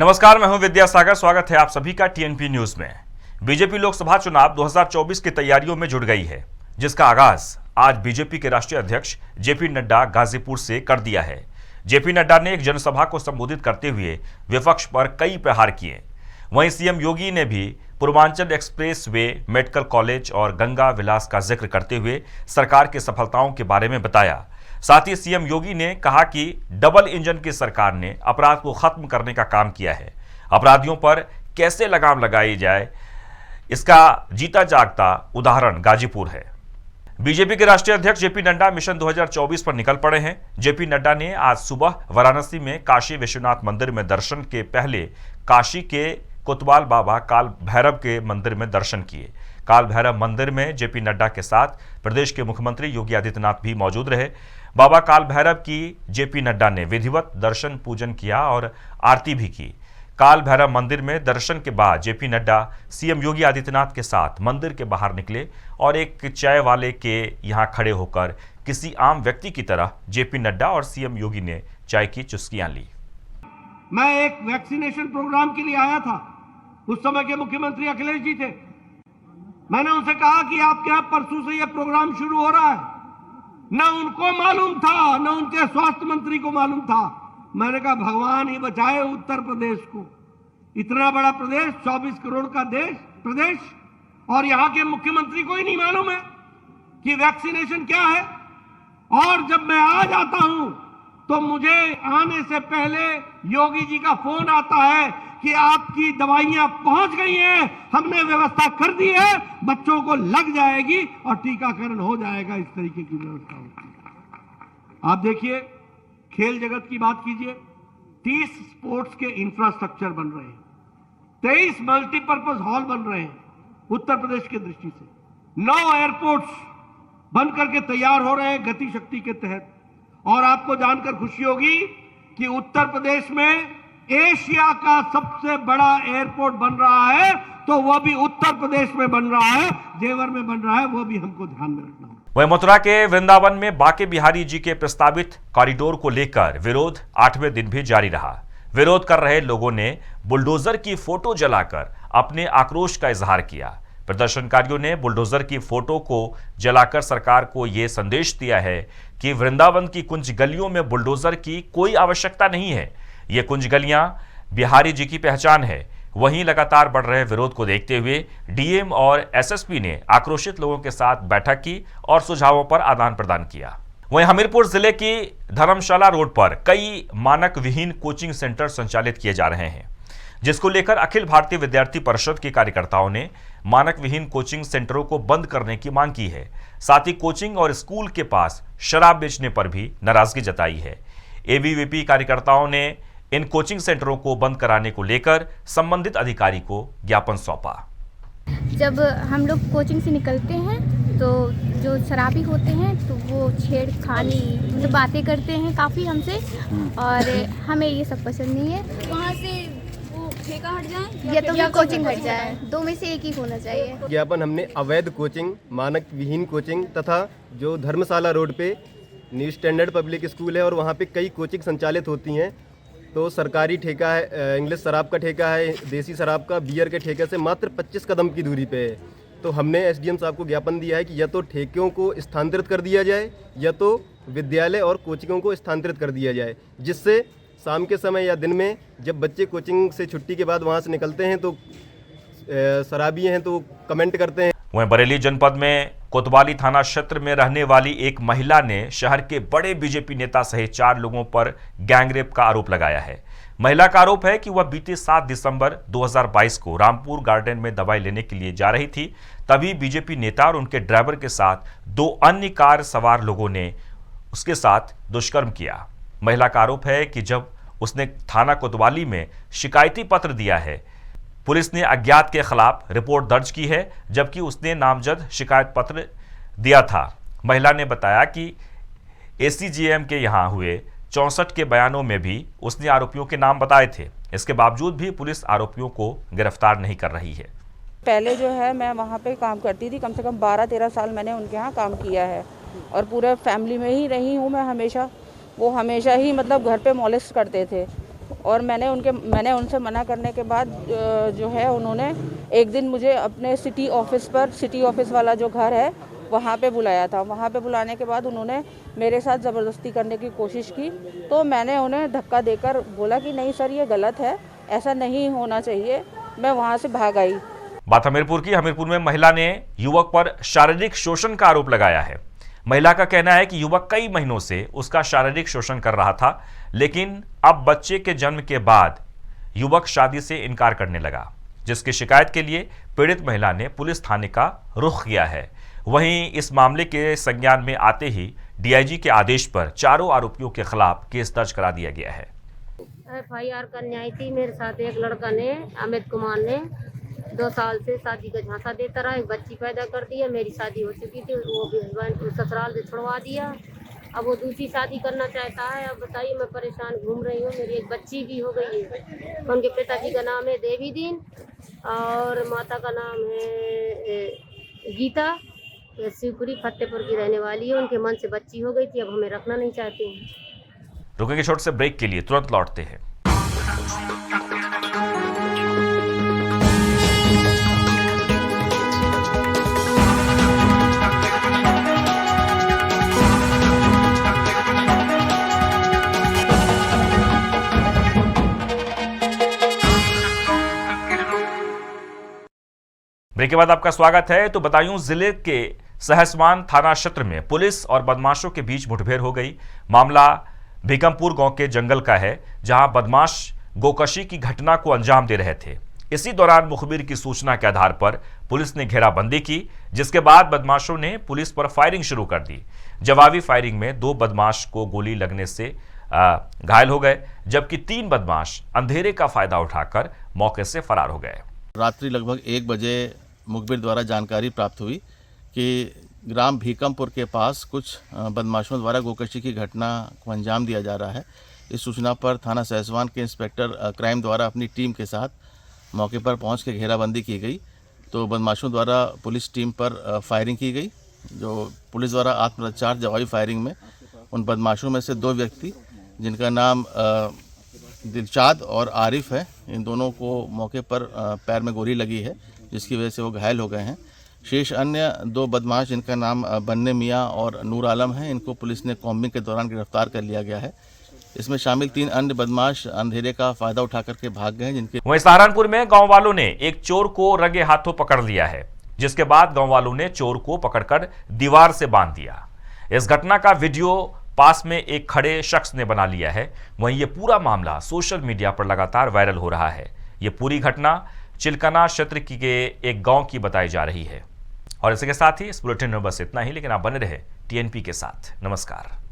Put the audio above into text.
नमस्कार, मैं हूं विद्यासागर। स्वागत है आप सभी का टीएनपी न्यूज में। बीजेपी लोकसभा चुनाव 2024 की तैयारियों में जुट गई है, जिसका आगाज आज बीजेपी के राष्ट्रीय अध्यक्ष जेपी नड्डा गाजीपुर से कर दिया है। जेपी नड्डा ने एक जनसभा को संबोधित करते हुए विपक्ष पर कई प्रहार किए। वहीं सीएम योगी ने भी Purvanchal express way, medical college और गंगा विलास का जिक्र करते हुए सरकार की सफलताओं के बारे में बताया। साथ ही सीएम योगी ने कहा कि डबल इंजन की सरकार ने अपराध को खत्म करने का काम किया है। अपराधियों पर कैसे लगाम लगाई जाए, इसका जीता जागता उदाहरण गाजीपुर है। बीजेपी के राष्ट्रीय अध्यक्ष जेपी नड्डा मिशन 2024 पर निकल पड़े हैं। जेपी नड्डा ने आज सुबह वाराणसी में काशी विश्वनाथ मंदिर में दर्शन के पहले काशी के कोतवाल बाबा काल भैरव के मंदिर में दर्शन किए। काल भैरव मंदिर में जेपी नड्डा के साथ प्रदेश के मुख्यमंत्री योगी आदित्यनाथ भी मौजूद रहे। बाबा काल भैरव की जेपी नड्डा ने विधिवत दर्शन पूजन किया और आरती भी की। काल भैरव मंदिर में दर्शन के बाद जेपी नड्डा सीएम योगी आदित्यनाथ के साथ मंदिर के बाहर निकले और एक चाय वाले के यहां खड़े होकर किसी आम व्यक्ति की तरह जेपी नड्डा और सीएम योगी ने चाय की चुस्कियां ली। मैं एक वैक्सीनेशन प्रोग्राम के लिए आया था। उस समय के मुख्यमंत्री अखिलेश जी थे। मैंने उनसे कहा कि आपके यहां परसों से यह प्रोग्राम शुरू हो रहा है। न उनको मालूम था, न उनके स्वास्थ्य मंत्री को मालूम था। मैंने कहा भगवान ही बचाए उत्तर प्रदेश को। इतना बड़ा प्रदेश, 24 करोड़ का प्रदेश, और यहां के मुख्यमंत्री को ही नहीं मालूम है कि वैक्सीनेशन क्या है। और जब मैं आ जाता हूं तो मुझे आने से पहले योगी जी का फोन आता है कि आपकी दवाइयां पहुंच गई हैं, हमने व्यवस्था कर दी है, बच्चों को लग जाएगी और टीकाकरण हो जाएगा। इस तरीके की व्यवस्था होती है। आप देखिए, खेल जगत की बात कीजिए, 30 स्पोर्ट्स के इंफ्रास्ट्रक्चर बन रहे हैं, 23 मल्टीपर्पज हॉल बन रहे हैं उत्तर प्रदेश की दृष्टि से। 9 एयरपोर्ट्स बन करके तैयार हो रहे हैं गति शक्ति के तहत। और आपको जानकर खुशी होगी कि उत्तर प्रदेश में एशिया का सबसे बड़ा एयरपोर्ट बन रहा है, तो वह भी उत्तर प्रदेश में बन रहा है, जेवर में बन रहा है। वो भी हमको ध्यान में रखना होगा। वहीं मथुरा के वृंदावन में बांके बिहारी जी के प्रस्तावित कॉरिडोर को लेकर विरोध 8वें दिन भी जारी रहा। विरोध कर रहे लोगों ने बुलडोजर की फोटो जलाकर अपने आक्रोश का इजहार किया। प्रदर्शनकारियों ने बुलडोजर की फोटो को जलाकर सरकार को यह संदेश दिया है कि वृंदावन की कुंज गलियों में बुलडोजर की कोई आवश्यकता नहीं है। ये कुंज गलियां बिहारी जी की पहचान है। वहीं लगातार बढ़ रहे विरोध को देखते हुए डीएम और एसएसपी ने आक्रोशित लोगों के साथ बैठक की और सुझावों पर आदान प्रदान किया। वहीं हमीरपुर जिले की धर्मशाला रोड पर कई मानक विहीन कोचिंग सेंटर संचालित किए जा रहे हैं, जिसको लेकर अखिल भारतीय विद्यार्थी परिषद के कार्यकर्ताओं ने मानक विहीन कोचिंग सेंटरों को बंद करने की मांग की है। साथ ही कोचिंग और स्कूल के पास शराब बेचने पर भी नाराजगी जताई है। एबीवीपी कार्यकर्ताओं ने इन कोचिंग सेंटरों को बंद कराने को लेकर संबंधित अधिकारी को ज्ञापन सौंपा। जब हम लोग कोचिंग से निकलते हैं तो जो शराबी होते हैं तो वो छेड़खानी तो बातें करते हैं काफ़ी हमसे, और हमें ये सब पसंद नहीं है। वहाँ से वो ठेका हट जाए या तो कोचिंग हट जाए, दो में से एक ही होना चाहिए। ज्ञापन हमने अवैध कोचिंग, मानक विहीन कोचिंग तथा जो धर्मशाला रोड पे न्यू स्टैंडर्ड पब्लिक स्कूल है और वहाँ पे कई कोचिंग संचालित होती हैं, तो सरकारी ठेका है, इंग्लिश शराब का ठेका है, देसी शराब का, बियर के ठेके से मात्र 25 कदम की दूरी पे है। तो हमने एसडीएम साहब को ज्ञापन दिया है कि या तो ठेकों को स्थानांतरित कर दिया जाए या तो विद्यालय और कोचिंगों को स्थानांतरित कर दिया जाए, जिससे शाम के समय या दिन में जब बच्चे कोचिंग से छुट्टी के बाद वहाँ से निकलते हैं तो शराबी हैं तो कमेंट करते हैं। वहीं बरेली जनपद में कोतवाली थाना क्षेत्र में रहने वाली एक महिला ने शहर के बड़े बीजेपी नेता सहित 4 लोगों पर गैंगरेप का आरोप लगाया है। महिला का आरोप है कि वह बीते 7 दिसंबर 2022 को रामपुर गार्डन में दवाई लेने के लिए जा रही थी। तभी बीजेपी नेता और उनके ड्राइवर के साथ 2 अन्य कार सवार लोगों ने उसके साथ दुष्कर्म किया। महिला का आरोप है कि जब उसने थाना कोतवाली में शिकायती पत्र दिया है, पुलिस ने अज्ञात के खिलाफ रिपोर्ट दर्ज की है, जबकि उसने नामजद शिकायत पत्र दिया था। महिला ने बताया कि एसीजेएम के यहां हुए 64 के बयानों में भी उसने आरोपियों के नाम बताए थे। इसके बावजूद भी पुलिस आरोपियों को गिरफ्तार नहीं कर रही है। पहले जो है मैं वहाँ पे काम करती थी, कम से कम 12-13 साल मैंने उनके यहाँ काम किया है और पूरे फैमिली में ही रही हूँ मैं हमेशा। वो हमेशा ही मतलब घर पे मॉलेस्ट करते थे, और मैंने उनसे मना करने के बाद जो है उन्होंने एक दिन मुझे अपने सिटी ऑफिस वाला जो घर है वहाँ पे बुलाया था। वहाँ पे बुलाने के बाद उन्होंने मेरे साथ ज़बरदस्ती करने की कोशिश की, तो मैंने उन्हें धक्का देकर बोला कि नहीं सर ये गलत है, ऐसा नहीं होना चाहिए। मैं वहाँ से भाग आई। बात हमीरपुर की। हमीरपुर में महिला ने युवक पर शारीरिक शोषण का आरोप लगाया है। महिला का कहना है कि युवक कई महीनों से उसका शारीरिक शोषण कर रहा था, लेकिन अब बच्चे के जन्म के बाद युवक शादी से इनकार करने लगा, जिसकी शिकायत के लिए पीड़ित महिला ने पुलिस थाने का रुख किया है। वहीं इस मामले के संज्ञान में आते ही डीआईजी के आदेश पर चारों आरोपियों के खिलाफ केस दर्ज करा दिया गया है। FIR करने आई थी मेरे साथ एक लड़का ने, अमित कुमार ने 2 साल से शादी का झांसा देता रहा। एक बच्ची पैदा कर दी है, मेरी शादी हो चुकी थी, वो भी ससुराल से छुड़वा दिया। अब वो दूसरी शादी करना चाहता है। अब बताइए, मैं परेशान घूम रही हूँ। मेरी एक बच्ची भी हो गई है। उनके पिताजी का नाम है देवी दीन और माता का नाम है गीता। शिवपुरी फतेहपुर की रहने वाली है। उनके मन से बच्ची हो गई थी, अब हमें रखना नहीं चाहते हैं। रुकेंगे छोटे से ब्रेक के लिए, तुरंत लौटते हैं। ब्रेक के बाद आपका स्वागत है। तो बदायूं जिले के सहसवान थाना क्षेत्र में पुलिस और बदमाशों के बीच मुठभेड़ हो गई। मामला भीकमपुर गांव के जंगल का है, जहां बदमाश गोकशी की घटना को अंजाम दे रहे थे। इसी दौरान मुखबिर की सूचना के आधार पर पुलिस ने घेराबंदी की, जिसके बाद बदमाशों ने पुलिस पर फायरिंग शुरू कर दी। जवाबी फायरिंग में 2 बदमाश को गोली लगने से घायल हो गए, जबकि 3 बदमाश अंधेरे का फायदा उठाकर मौके से फरार हो गए। रात्रि लगभग 1 बजे मुखबिर द्वारा जानकारी प्राप्त हुई कि ग्राम भीकमपुर के पास कुछ बदमाशों द्वारा गोकशी की घटना को अंजाम दिया जा रहा है। इस सूचना पर थाना सहसवान के इंस्पेक्टर क्राइम द्वारा अपनी टीम के साथ मौके पर पहुंच के घेराबंदी की गई। तो बदमाशों द्वारा पुलिस टीम पर फायरिंग की गई। जो पुलिस द्वारा आत्मरक्षा जवाबी फायरिंग में उन बदमाशों में से 2 व्यक्ति, जिनका नाम दिलशाद और आरिफ है, इन दोनों को मौके पर पैर में गोली लगी है, जिसकी वजह से वो घायल हो गए हैं। शेष अन्य 2 बदमाश, जिनका नाम बन्ने मियाँ और नूर आलम है, इनको पुलिस ने कॉम्बिंग के दौरान गिरफ्तार कर लिया गया है। इसमें शामिल 3 अन्य बदमाश अंधेरे का फायदा उठा करके भाग गए, जिनके वहीं सहारनपुर में गांव वालों ने एक चोर को रंगे हाथों पकड़ लिया है, जिसके बाद गांव वालों ने चोर को पकड़कर दीवार से बांध दिया। इस घटना का वीडियो पास में एक खड़े शख्स ने बना लिया है। वहीं ये पूरा मामला सोशल मीडिया पर लगातार वायरल हो रहा है। ये पूरी घटना चिलकना क्षेत्र के एक गांव की बताई जा रही है। और इसी के साथ ही इस बुलेटिन में बस इतना ही, लेकिन आप बने रहे टीएनपी के साथ। नमस्कार।